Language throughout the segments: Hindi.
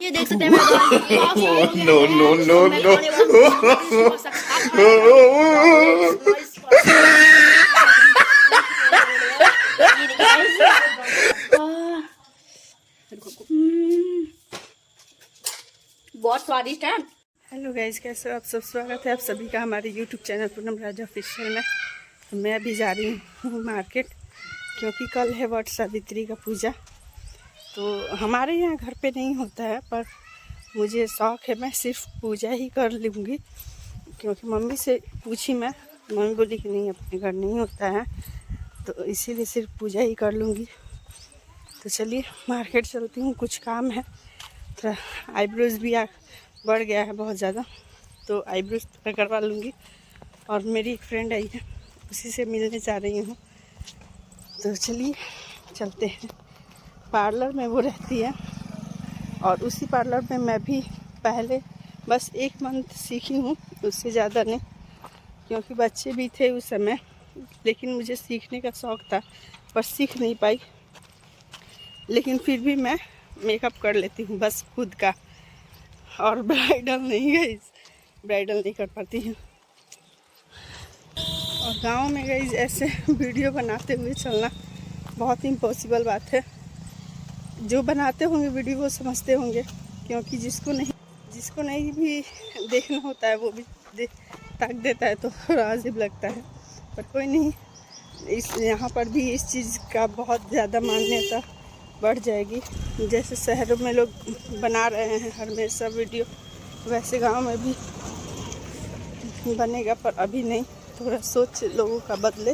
ये देख सकते हैं मेरे नो नो नो नो बहुत स्वादिष्ट है। हेलो गाइस, कैसे हो आप सब? स्वागत है आप सभी का हमारे यूट्यूब चैनल पूनम राजा ऑफिशियल में। तो मैं अभी जा रही हूँ मार्केट, क्योंकि कल है वट सावित्री का पूजा। तो हमारे यहाँ घर पे नहीं होता है, पर मुझे शौक़ है, मैं सिर्फ पूजा ही कर लूँगी। क्योंकि मम्मी से पूछी मैं, मम्मी बोली कि नहीं अपने घर नहीं होता है, तो इसीलिए सिर्फ पूजा ही कर लूँगी। तो चलिए मार्केट चलती हूँ, कुछ काम है। थोड़ा आईब्रोज भी बढ़ गया है बहुत ज़्यादा, तो आईब्रोज मैं करवा लूँगी। और मेरी एक फ्रेंड आई है, उसी से मिलने जा रही हूँ। तो चलिए चलते हैं। पार्लर में वो रहती है, और उसी पार्लर में मैं भी पहले बस 1 मंथ सीखी हूँ, उससे ज़्यादा नहीं। क्योंकि बच्चे भी थे उस समय, लेकिन मुझे सीखने का शौक़ था, पर सीख नहीं पाई। लेकिन फिर भी मैं मेकअप कर लेती हूँ बस खुद का, और ब्राइडल नहीं गई, ब्राइडल नहीं कर पाती हूँ। और गांव में गई ऐसे वीडियो बनाते हुए चलना बहुत इम्पॉसिबल बात है। जो बनाते होंगे वीडियो वो समझते होंगे, क्योंकि जिसको नहीं भी देखना होता है वो भी ताक देता है, तो थोड़ा अजीब लगता है। पर कोई नहीं, यहाँ पर भी इस चीज़ का बहुत ज़्यादा मान्यता बढ़ जाएगी। जैसे शहरों में लोग बना रहे हैं हमेशा वीडियो, वैसे गांव में भी बनेगा, पर अभी नहीं। थोड़ा सोच लोगों का बदले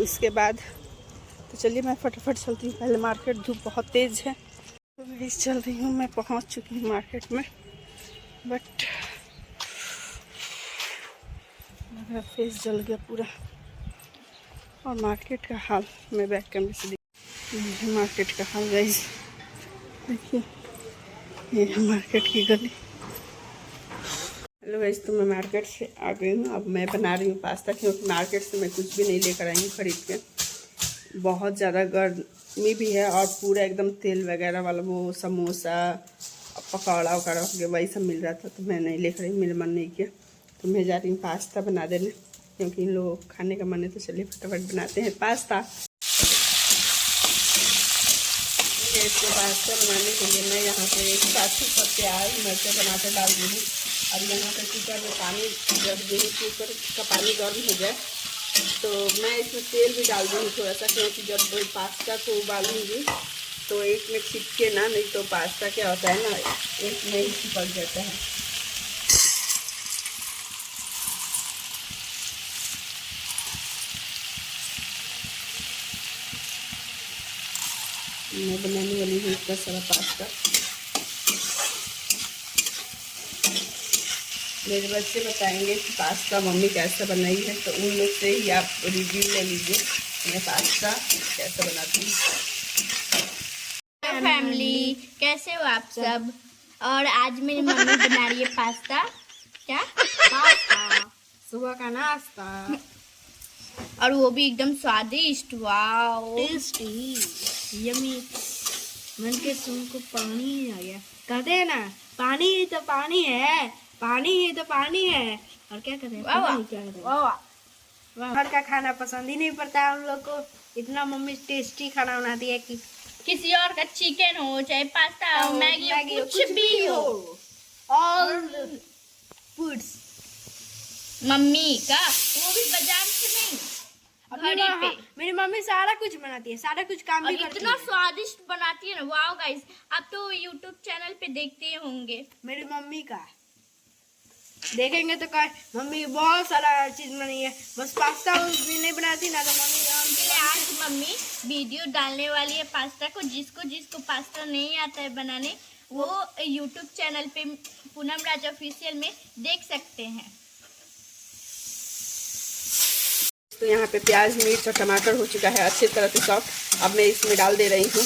उसके बाद। तो चलिए मैं फटाफट चलती हूँ पहले मार्केट, धूप बहुत तेज़ है। तो मैं चल रही हूँ, मैं पहुँच चुकी हूँ मार्केट में, बट मेरा फेस जल गया पूरा। और मार्केट का हाल मैं बैक कैमरे से देखिए, मार्केट का हाल गाइस देखिए, ये है मार्केट की गली। हेलो गाइस, तो मैं मार्केट से आ गई हूँ। अब मैं बना रही हूँ पास्ता, क्योंकि मार्केट से मैं कुछ भी नहीं लेकर आई हूँ खरीद के। बहुत ज़्यादा गर्मी भी है, और पूरा एकदम तेल वगैरह वाला वो समोसा पकौड़ा वकौड़ा वही सब मिल रहा था, तो मैं नहीं लेकर आई, मेरा मन नहीं किया। तो मैं जा रही हूँ पास्ता बना देने, क्योंकि इन लोगों को खाने का मन है। तो चलिए फटाफट बनाते हैं पास्ता। इसको पास्ता बनाने के लिए मैं यहाँ पे 7 प्याज मिर्च टमाटर डाल दी हूँ। अब यहाँ पे कुकर में पानी रख दी हूँ, कुकर का पानी गर्म हो जाए तो मैं इसमें तेल भी डाल दूँगी थोड़ा सा, क्योंकि जब पास्ता को उबालूँगी तो एक में छिपके ना, नहीं तो पास्ता क्या होता है ना, एक में ही चिपक जाता है। मैं बनाने वाली हूँ इतना सारा पास्ता। मेरे बच्चे बताएंगे कि पास्ता मम्मी कैसे बनाई है, तो उन लोग से ही आप रिव्यू ले लीजिए मैं पास्ता कैसे बनाती हूँ। फैमिली कैसे हो आप सब? और आज मेरी मम्मी बना रही है पास्ता। क्या पास्ता, सुबह का नाश्ता, और वो भी एकदम स्वादिष्ट। Wow, tasty, yummy. मन के सुन को पानी आ गया। कहते हैं ना, पानी ही तो पानी है, पानी ही तो पानी है। और क्या कहते हैं? घर का खाना पसंद ही नहीं पड़ता है उन लोग को। इतना मम्मी टेस्टी खाना बनाती है कि किसी और का चिकन हो, चाहे पास्ता हो, मैगी हो, कुछ भी हो, ऑल फूड्स मम्मी का, वो भी बाजार से नहीं, घड़ी पे। मेरी मम्मी सारा कुछ बनाती है, सारा कुछ काम भी करती इतना है। स्वादिष्ट बनाती है ना। वाओ गाइस, आप तो यूट्यूब चैनल पे देखते होंगे मेरी मम्मी का देखेंगे तो कहे मम्मी बहुत सारा चीज बनाई है, बस पास्ता भी नहीं बनाती ना। तो मम्मी आज मम्मी वीडियो डालने वाली है पास्ता को। जिसको पास्ता नहीं आता है बनाने, वो यूट्यूब चैनल पे पूनम राजा ऑफिशियल में देख सकते हैं। तो यहाँ पे प्याज मिर्च और टमाटर हो चुका है अच्छी तरह से सॉफ्ट। अब मैं इसमें डाल दे रही हूँ।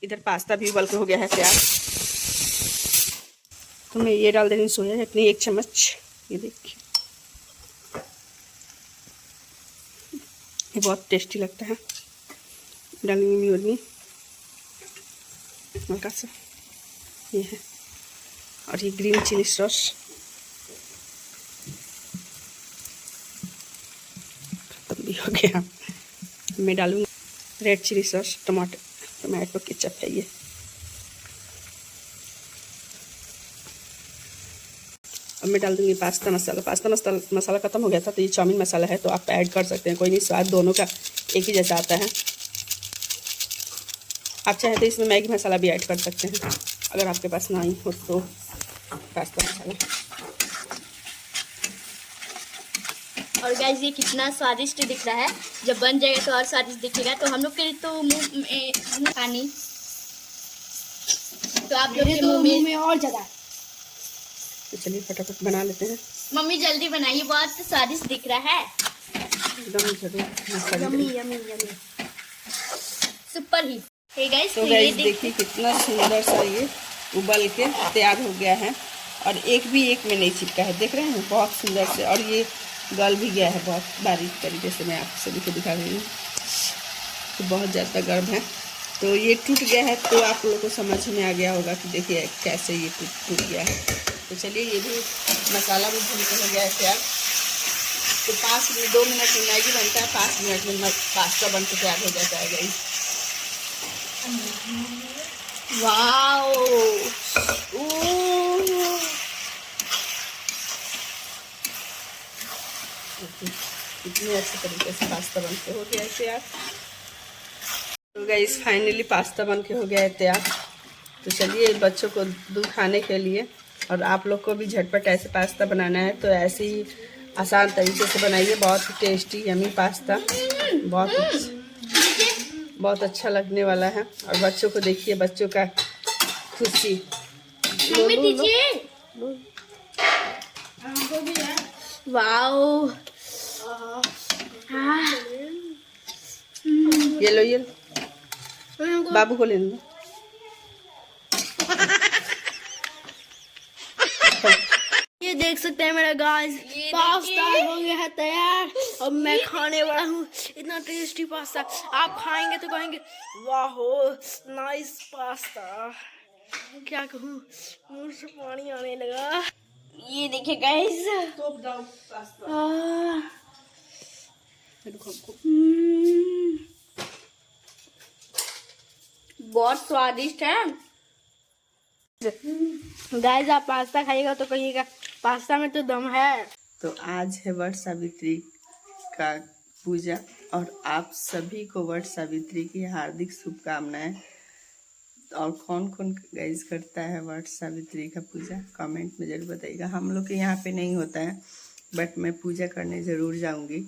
इधर पास्ता भी उबल के हो गया है तैयार, तो मैं ये डाल दे रही हूँ सोया चटनी 1 चम्मच। ये देखिए, ये बहुत टेस्टी लगता है, डालूंगी भी। हल्का सा ये है, और ये ग्रीन चिली सॉस खत्म भी हो गया। मैं डालूँगी red chilli sauce, tomato ketchup है ये। अब मैं डाल दूँगी पास्ता मसाला। पास्ता मसाला ख़त्म हो गया था, तो ये चाउमीन मसाला है, तो आप ऐड कर सकते हैं, कोई नहीं, स्वाद दोनों का एक ही जैसा आता है। आप चाहे तो इसमें मैगी मसाला भी ऐड कर सकते हैं, अगर आपके पास ना ही हो तो पास्ता मसाला। और गाइस ये कितना स्वादिष्ट दिख रहा है, जब बन जाएगा तो और स्वादिष्ट दिखेगा। तो हम लोग के तो मुंह में पानी, तो आप लोग के मुंह में और ज़्यादा। तो चलिए फटाफट बना लेते हैं। मम्मी जल्दी बनाइए, बहुत स्वादिष्ट दिख रहा है, एकदम जरूर यम्मी यम्मी यम्मी, सुपर ही। हे गाइस, तो गाइस देखिए कितना सुंदर सा ये उबल के तैयार हो गया है, और एक में नहीं चिपका है, देख रहे हैं, बहुत सुंदर से। और ये गल भी गया है बहुत बारीक तरीके से, मैं आप सभी को दिखा रही हूँ। तो बहुत ज़्यादा गर्म है, तो ये टूट गया है, तो आप लोगों को समझ में आ गया होगा कि देखिए कैसे ये टूट गया है। तो चलिए ये भी मसाला भी भून के हो गया है तैयार। तो 2 मिनट में मैगी बनता है, 5 मिनट में पास्ता बन के तैयार हो जाता है गाइस। वाओ, इतने अच्छे तरीके से पास्ता बन के हो गया है तैयार। तो गाइस फाइनली पास्ता बन के हो गया है तैयार। तो चलिए बच्चों को दूध खाने के लिए, और आप लोग को भी झटपट ऐसे पास्ता बनाना है तो ऐसे ही आसान तरीके से बनाइए। बहुत ही टेस्टी यमी पास्ता, बहुत अच्छा लगने वाला है। और बच्चों को देखिए, बच्चों का खुशी। मम्मी दीजिए। वाओ, ये लो बाबू को ले लो। ये देख सकते हैं मेरा गाइस, पास्ता हो गया है तैयार, और मैं खाने वाला हूँ। इतना टेस्टी पास्ता, आप खाएंगे तो कहेंगे वाह नाइस पास्ता। क्या कहूँ, मुंह से पानी आने लगा। ये देखिए गाइस, बहुत स्वादिष्ट है। गाइस आप पास्ता खाइएगा तो कहिएगा पास्ता में तो दम है। तो आज है वट सावित्री का पूजा, और आप सभी को वट सावित्री की हार्दिक शुभकामनाएं। और कौन कौन गाइस करता है वट सावित्री का पूजा, कमेंट में ज़रूर बताइएगा। हम लोग के यहाँ पे नहीं होता है, बट मैं पूजा करने ज़रूर जाऊँगी।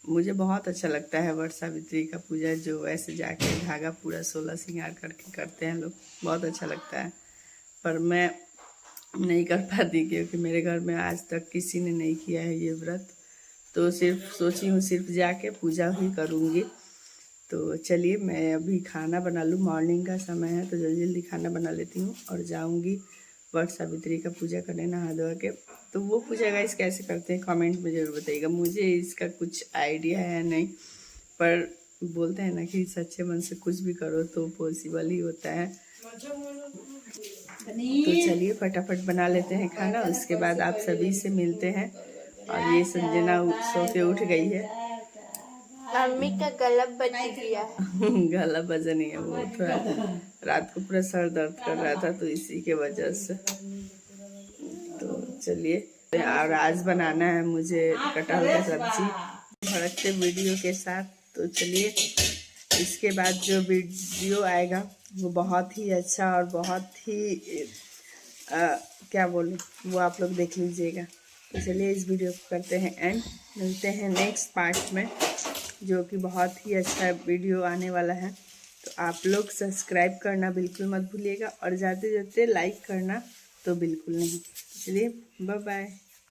मुझे बहुत अच्छा लगता है वट सावित्री का पूजा, जो ऐसे जाके धागा पूरा 16 श्रृंगार करके करते हैं लोग, बहुत अच्छा लगता है। पर मैं नहीं कर पाती क्योंकि मेरे घर में आज तक किसी ने नहीं किया है ये व्रत, तो सिर्फ सोची हूँ सिर्फ जाके पूजा ही करूँगी। तो चलिए मैं अभी खाना बना लूँ, मॉर्निंग का समय है, तो जल्दी जल्दी खाना बना लेती हूँ और जाऊँगी वट सावित्री का पूजा करने नहा धोआ के। तो वो पूजा गाइस कैसे करते हैं कमेंट में ज़रूर बताइएगा। मुझे इसका कुछ आइडिया है नहीं, पर बोलते हैं ना कि सच्चे मन से कुछ भी करो तो पॉसिबल ही होता है। तो चलिए फटाफट बना लेते हैं खाना, उसके बाद आप सभी से मिलते हैं। और ये संजना सो के उठ गई है। मम्मी का गला बज गया। गला बजा नहीं है, वो थोड़ा रात को पूरा सर दर्द कर रहा था, तो इसी के वजह से। तो चलिए, और आज बनाना है मुझे कटहल का सब्जी भड़कते वीडियो के साथ। तो चलिए इसके बाद जो वीडियो आएगा वो बहुत ही अच्छा और बहुत ही क्या बोलूँ, वो आप लोग देख लीजिएगा। तो चलिए इस वीडियो को करते हैं एंड, मिलते हैं नेक्स्ट पार्ट में, जो कि बहुत ही अच्छा वीडियो आने वाला है। तो आप लोग सब्सक्राइब करना बिल्कुल मत भूलिएगा, और जाते जाते लाइक करना तो बिल्कुल नहीं। चलिए बाय बाय।